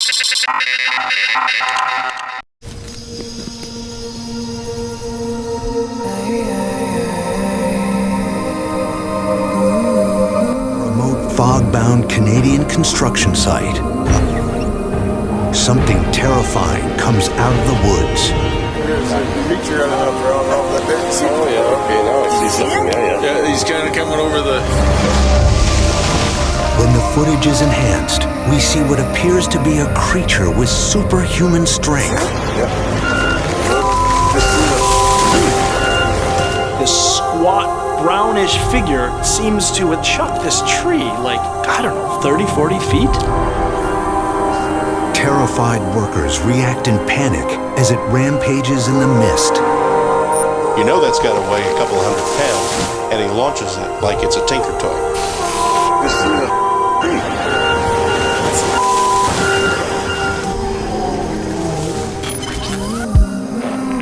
Remote fog-bound Canadian construction site. Something terrifying comes out of the woods. There's a creature around the bend. Oh yeah, okay, now I see something. Yeah. Yeah, he's kind of coming over the... When the footage is enhanced, we see what appears to be a creature with superhuman strength. This squat, brownish figure seems to have chucked this tree like, I don't know, 30, 40 feet? Terrified workers react in panic as it rampages in the mist. You know that's got to weigh a couple 100 pounds, and he launches it like it's a tinker toy.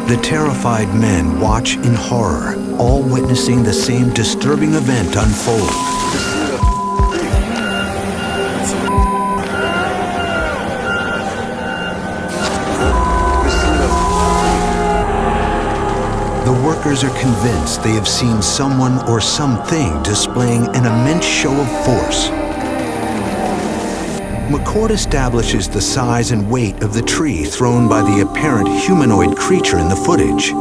The terrified men watch in horror, all witnessing the same disturbing event unfold. The workers are convinced they have seen someone or something displaying an immense show of force. McCord establishes the size and weight of the tree thrown by the apparent humanoid creature in the footage.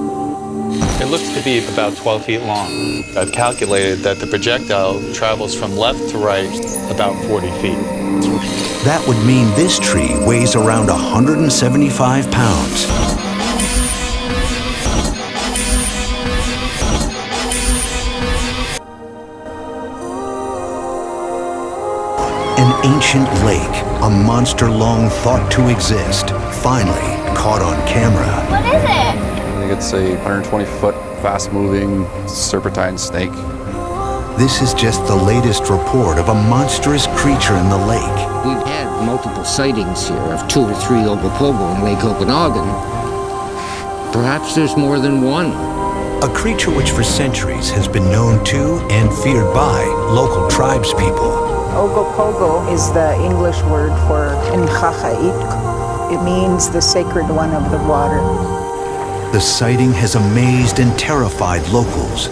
It looks to be about 12 feet long. I've calculated that the projectile travels from left to right about 40 feet. That would mean this tree weighs around 175 pounds. An ancient lake, a monster long thought to exist, finally caught on camera. What is it? I think it's a 120-foot, fast-moving serpentine snake. This is just the latest report of a monstrous creature in the lake. We've had multiple sightings here of 2 or 3 Ogopogo in Lake Okanagan. Perhaps there's more than one. A creature which for centuries has been known to and feared by local tribespeople. Ogopogo is the English word for Inchacha'it. It means the sacred one of the water. The sighting has amazed and terrified locals.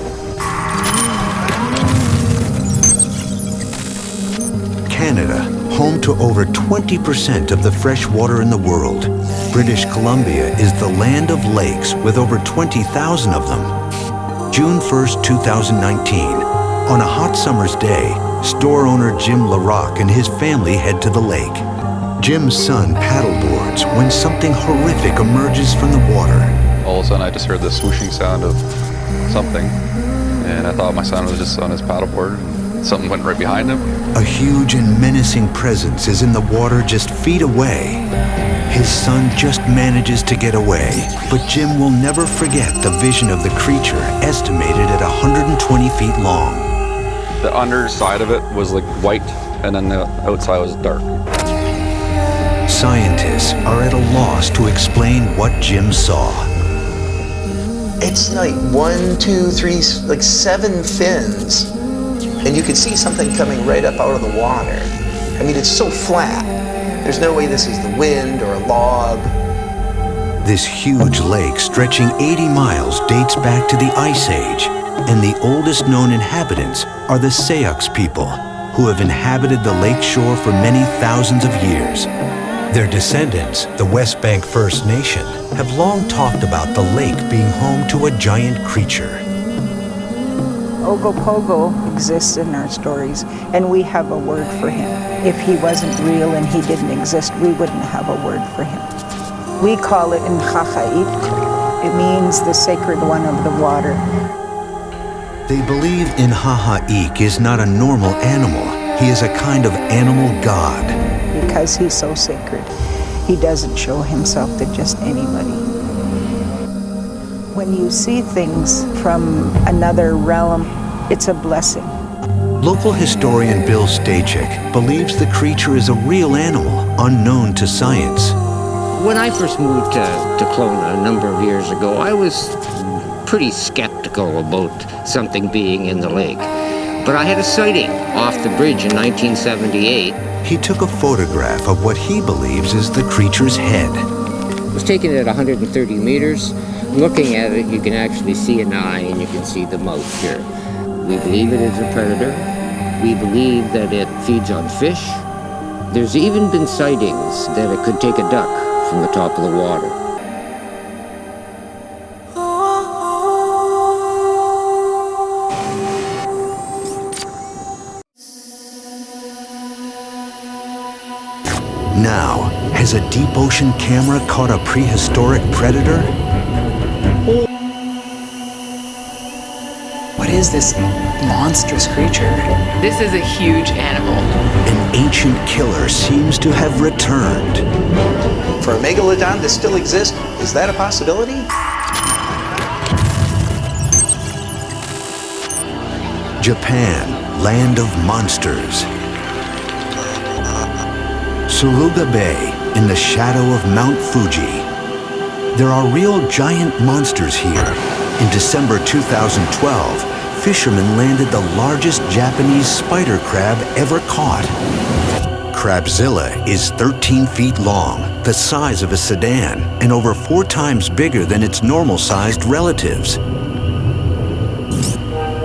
Canada, home to over 20% of the fresh water in the world. British Columbia is the land of lakes with over 20,000 of them. June 1st, 2019. On a hot summer's day, store owner Jim LaRock and his family head to the lake. Jim's son paddleboards when something horrific emerges from the water. All of a sudden, I just heard the swooshing sound of something, and I thought my son was just on his paddleboard, and something went right behind him. A huge and menacing presence is in the water just feet away. His son just manages to get away, but Jim will never forget the vision of the creature estimated at 120 feet long. The underside of it was like white, and then the outside was dark. Scientists are at a loss to explain what Jim saw. It's like 1, 2, 3, like 7 fins. And you could see something coming right up out of the water. I mean, it's so flat. There's no way this is the wind or a log. This huge lake stretching 80 miles dates back to the Ice Age, and the oldest known inhabitants are the Sayux people, who have inhabited the lake shore for many thousands of years. Their descendants, the West Bank First Nation, have long talked about the lake being home to a giant creature. Ogopogo exists in our stories, and we have a word for him. If he wasn't real and he didn't exist, we wouldn't have a word for him. We call it Inchacha'it. It means the sacred one of the water. They believe Inchacha'it is not a normal animal. He is a kind of animal god. Because he's so sacred, he doesn't show himself to just anybody. When you see things from another realm, it's a blessing. Local historian Bill Stachek believes the creature is a real animal, unknown to science. When I first moved to Kelowna a number of years ago, I was pretty skeptical about something being in the lake. But I had a sighting off the bridge in 1978 he took a photograph of what he believes is the creature's head. It was taken at 130 meters. Looking at it, you can actually see an eye and you can see the mouth here. We believe it is a predator. We believe that it feeds on fish. There's even been sightings that it could take a duck from the top of the water. Now, has a deep ocean camera caught a prehistoric predator? What is this monstrous creature? This is a huge animal. An ancient killer seems to have returned. For a megalodon to still exist, is that a possibility? Japan, land of monsters. Suruga Bay, in the shadow of Mount Fuji. There are real giant monsters here. In December 2012, fishermen landed the largest Japanese spider crab ever caught. Crabzilla is 13 feet long, the size of a sedan, and over 4 times bigger than its normal-sized relatives.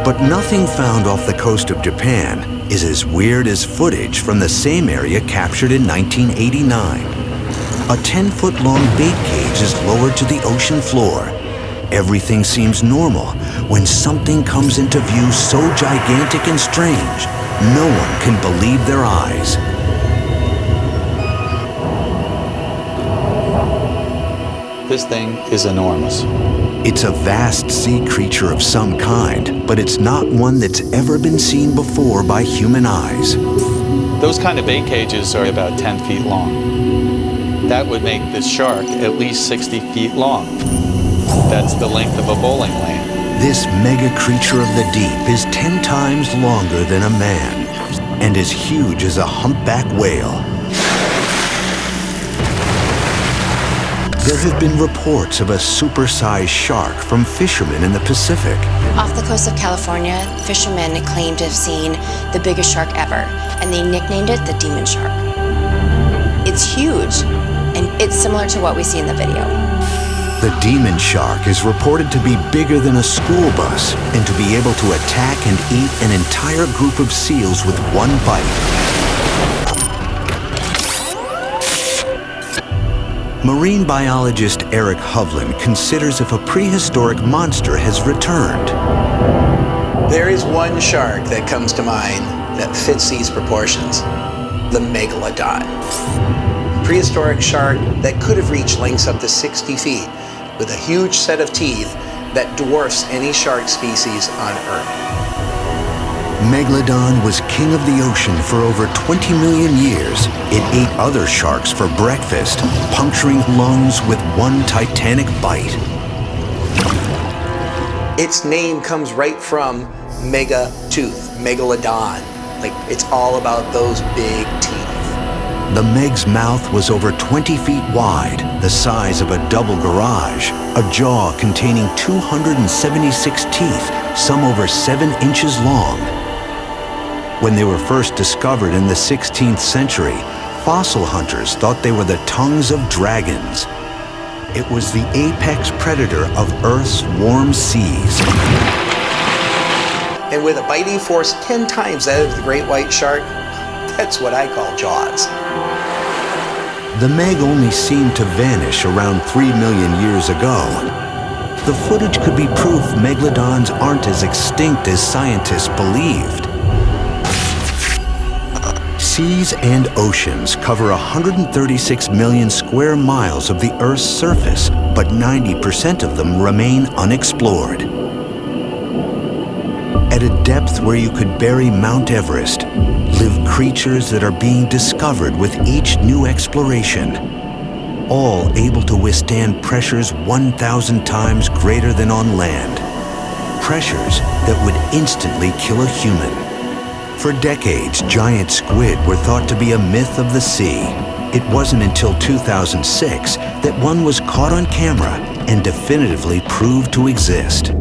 But nothing found off the coast of Japan is as weird as footage from the same area captured in 1989. A 10-foot-long bait cage is lowered to the ocean floor. Everything seems normal when something comes into view so gigantic and strange, no one can believe their eyes. This thing is enormous. It's a vast sea creature of some kind, but it's not one that's ever been seen before by human eyes. Those kind of bait cages are about 10 feet long. That would make this shark at least 60 feet long. That's the length of a bowling lane. This mega creature of the deep is 10 times longer than a man and as huge as a humpback whale. There have been reports of a supersized shark from fishermen in the Pacific. Off the coast of California, fishermen claim to have seen the biggest shark ever, and they nicknamed it the demon shark. It's huge, and it's similar to what we see in the video. The demon shark is reported to be bigger than a school bus and to be able to attack and eat an entire group of seals with one bite. Marine biologist Eric Hovland considers if a prehistoric monster has returned. There is one shark that comes to mind that fits these proportions, the megalodon. Prehistoric shark that could have reached lengths up to 60 feet with a huge set of teeth that dwarfs any shark species on Earth. Megalodon was king of the ocean for over 20 million years. It ate other sharks for breakfast, puncturing lungs with one titanic bite. Its name comes right from mega tooth, megalodon. Like, it's all about those big teeth. The Meg's mouth was over 20 feet wide, the size of a double garage, a jaw containing 276 teeth, some over 7 inches long. When they were first discovered in the 16th century, fossil hunters thought they were the tongues of dragons. It was the apex predator of Earth's warm seas. And with a biting force 10 times that of the great white shark, that's what I call Jaws. The Meg only seemed to vanish around 3 million years ago. The footage could be proof megalodons aren't as extinct as scientists believed. Seas and oceans cover 136 million square miles of the Earth's surface, but 90% of them remain unexplored. At a depth where you could bury Mount Everest, live creatures that are being discovered with each new exploration, all able to withstand pressures 1,000 times greater than on land. Pressures that would instantly kill a human. For decades, giant squid were thought to be a myth of the sea. It wasn't until 2006 that one was caught on camera and definitively proved to exist.